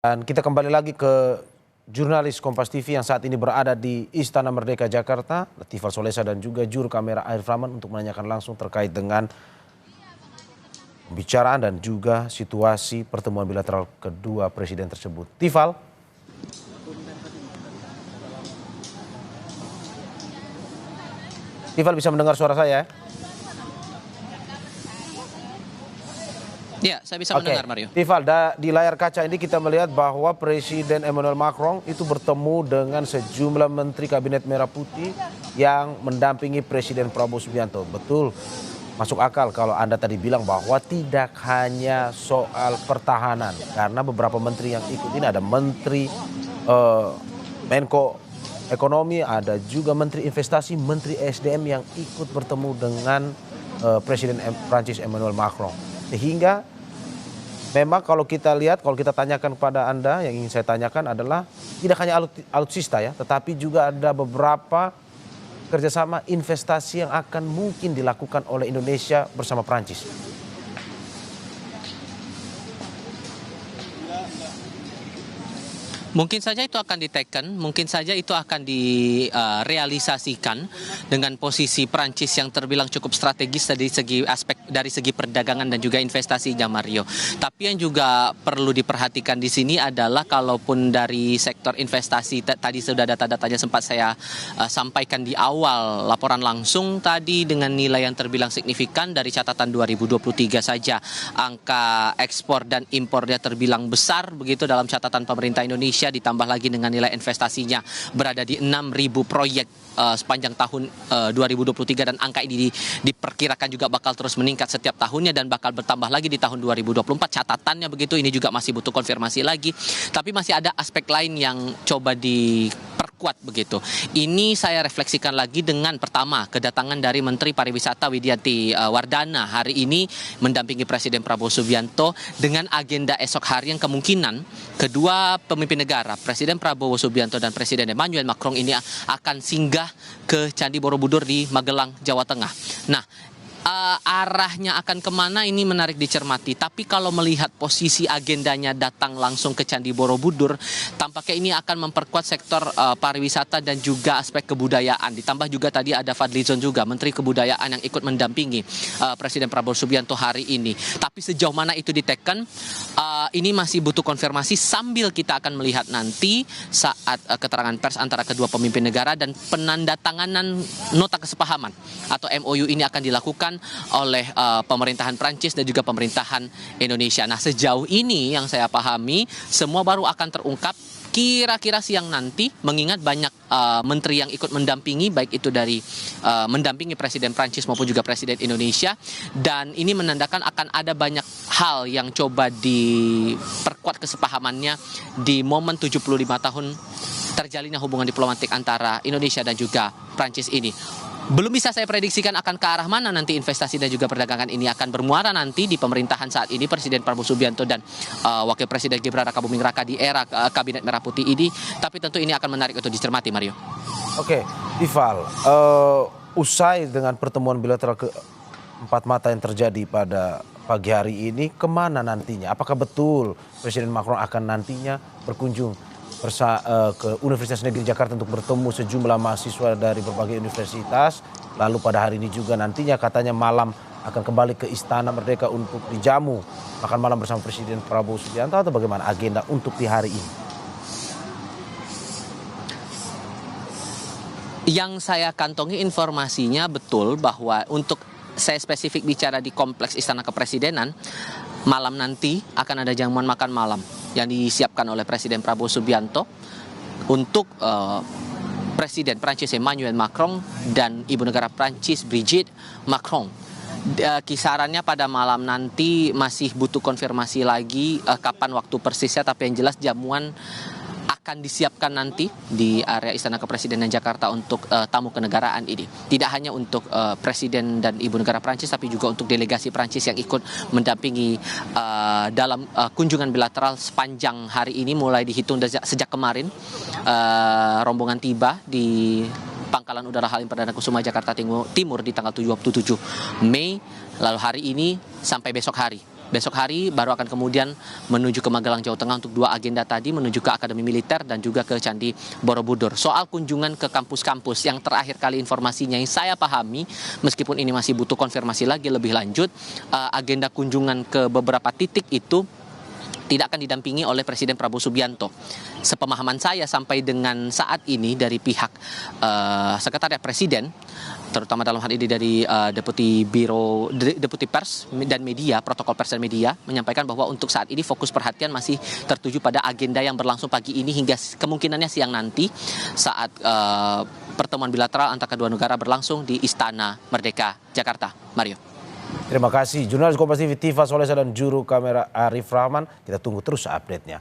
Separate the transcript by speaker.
Speaker 1: Dan kita kembali lagi ke jurnalis Kompas TV yang saat ini berada di Istana Merdeka Jakarta, Latifah Solesa dan juga juru kamera Arif Rahman untuk menanyakan langsung terkait dengan pembicaraan dan juga situasi pertemuan bilateral kedua presiden tersebut. Tifal. Tifal bisa mendengar suara saya?
Speaker 2: Ya, saya bisa mendengar, Mario.
Speaker 1: Tifal, di layar kaca ini kita melihat bahwa Presiden Emmanuel Macron itu bertemu dengan sejumlah Menteri Kabinet Merah Putih yang mendampingi Presiden Prabowo Subianto. Betul, masuk akal kalau Anda tadi bilang bahwa tidak hanya soal pertahanan. Karena beberapa menteri yang ikut ini ada Menteri Menko Ekonomi, ada juga Menteri Investasi, Menteri SDM yang ikut bertemu dengan Presiden Prancis Emmanuel Macron. Sehingga memang kalau kita lihat, kalau kita tanyakan kepada Anda, yang ingin saya tanyakan adalah tidak hanya alutsista ya, tetapi juga ada beberapa kerjasama investasi yang akan mungkin dilakukan oleh Indonesia bersama Prancis.
Speaker 2: Mungkin saja itu akan diteken, mungkin saja itu akan direalisasikan dengan posisi Prancis yang terbilang cukup strategis dari segi perdagangan dan juga investasinya, Mario. Tapi yang juga perlu diperhatikan di sini adalah kalaupun dari sektor investasi tadi sudah data-datanya sempat saya sampaikan di awal laporan langsung tadi dengan nilai yang terbilang signifikan dari catatan 2023 saja. Angka ekspor dan impornya terbilang besar begitu dalam catatan pemerintah Indonesia, ditambah lagi dengan nilai investasinya berada di 6.000 proyek sepanjang tahun 2023 dan angka ini diperkirakan juga bakal terus meningkat setiap tahunnya dan bakal bertambah lagi di tahun 2024. Catatannya begitu, ini juga masih butuh konfirmasi lagi. Tapi masih ada aspek lain yang coba diperkuat begitu. Ini saya refleksikan lagi dengan pertama kedatangan dari Menteri Pariwisata Widianti Wardana hari ini mendampingi Presiden Prabowo Subianto dengan agenda esok hari yang kemungkinan kedua pemimpin negara, Presiden Prabowo Subianto dan Presiden Emmanuel Macron ini akan singgah ke Candi Borobudur di Magelang, Jawa Tengah. Nah, arahnya akan kemana ini menarik dicermati. Tapi kalau melihat posisi agendanya datang langsung ke Candi Borobudur, tampaknya ini akan memperkuat sektor pariwisata dan juga aspek kebudayaan. Ditambah juga tadi ada Fadlizon juga, Menteri Kebudayaan yang ikut mendampingi Presiden Prabowo Subianto hari ini. Tapi sejauh mana itu diteken, ini masih butuh konfirmasi sambil kita akan melihat nanti saat keterangan pers antara kedua pemimpin negara dan penandatanganan nota kesepahaman atau MOU ini akan dilakukan oleh pemerintahan Prancis dan juga pemerintahan Indonesia. Nah, sejauh ini yang saya pahami semua baru akan terungkap kira-kira siang nanti, mengingat banyak menteri yang ikut mendampingi, baik itu dari mendampingi Presiden Prancis maupun juga Presiden Indonesia, dan ini menandakan akan ada banyak hal yang coba diperkuat kesepahamannya di momen 75 tahun terjalinnya hubungan diplomatik antara Indonesia dan juga Prancis ini. Belum bisa saya prediksikan akan ke arah mana nanti investasi dan juga perdagangan ini akan bermuara nanti di pemerintahan saat ini Presiden Prabowo Subianto dan Wakil Presiden Gibran Rakabuming Raka di era Kabinet Merah Putih ini. Tapi tentu ini akan menarik untuk dicermati, Mario.
Speaker 1: Oke, Tifal, usai dengan pertemuan bilateral keempat mata yang terjadi pada pagi hari ini, kemana nantinya? Apakah betul Presiden Macron akan nantinya berkunjung ke Universitas Negeri Jakarta untuk bertemu sejumlah mahasiswa dari berbagai universitas. Lalu pada hari ini juga nantinya katanya malam akan kembali ke Istana Merdeka untuk dijamu makan malam bersama Presiden Prabowo Subianto, atau bagaimana agenda untuk di hari ini?
Speaker 2: Yang saya kantongi informasinya betul bahwa untuk saya spesifik bicara di kompleks Istana Kepresidenan, malam nanti akan ada jamuan makan malam yang disiapkan oleh Presiden Prabowo Subianto untuk Presiden Prancis Emmanuel Macron dan Ibu Negara Prancis Brigitte Macron. Kisarannya pada malam nanti masih butuh konfirmasi lagi kapan waktu persisnya, tapi yang jelas jamuan akan disiapkan nanti di area Istana Kepresidenan Jakarta untuk tamu kenegaraan ini. Tidak hanya untuk Presiden dan Ibu Negara Prancis, tapi juga untuk delegasi Prancis yang ikut mendampingi dalam kunjungan bilateral sepanjang hari ini, mulai dihitung sejak kemarin rombongan tiba di Pangkalan Udara Halim Perdana Kusuma Jakarta Timur di tanggal 27 Mei, lalu hari ini sampai besok hari Besok hari baru akan kemudian menuju ke Magelang, Jawa Tengah untuk 2 agenda tadi, menuju ke Akademi Militer dan juga ke Candi Borobudur. Soal kunjungan ke kampus-kampus yang terakhir kali informasinya yang saya pahami, meskipun ini masih butuh konfirmasi lagi lebih lanjut, agenda kunjungan ke beberapa titik itu tidak akan didampingi oleh Presiden Prabowo Subianto. Sepemahaman saya sampai dengan saat ini dari pihak Sekretariat Presiden, terutama dalam hal ini dari Deputi Pers dan Media, Protokol Pers dan Media, menyampaikan bahwa untuk saat ini fokus perhatian masih tertuju pada agenda yang berlangsung pagi ini hingga kemungkinannya siang nanti saat pertemuan bilateral antara kedua negara berlangsung di Istana Merdeka, Jakarta. Mario.
Speaker 1: Terima kasih jurnalis Kompas TV Tifa Solesa dan juru kamera Arif Rahman. Kita tunggu terus update-nya.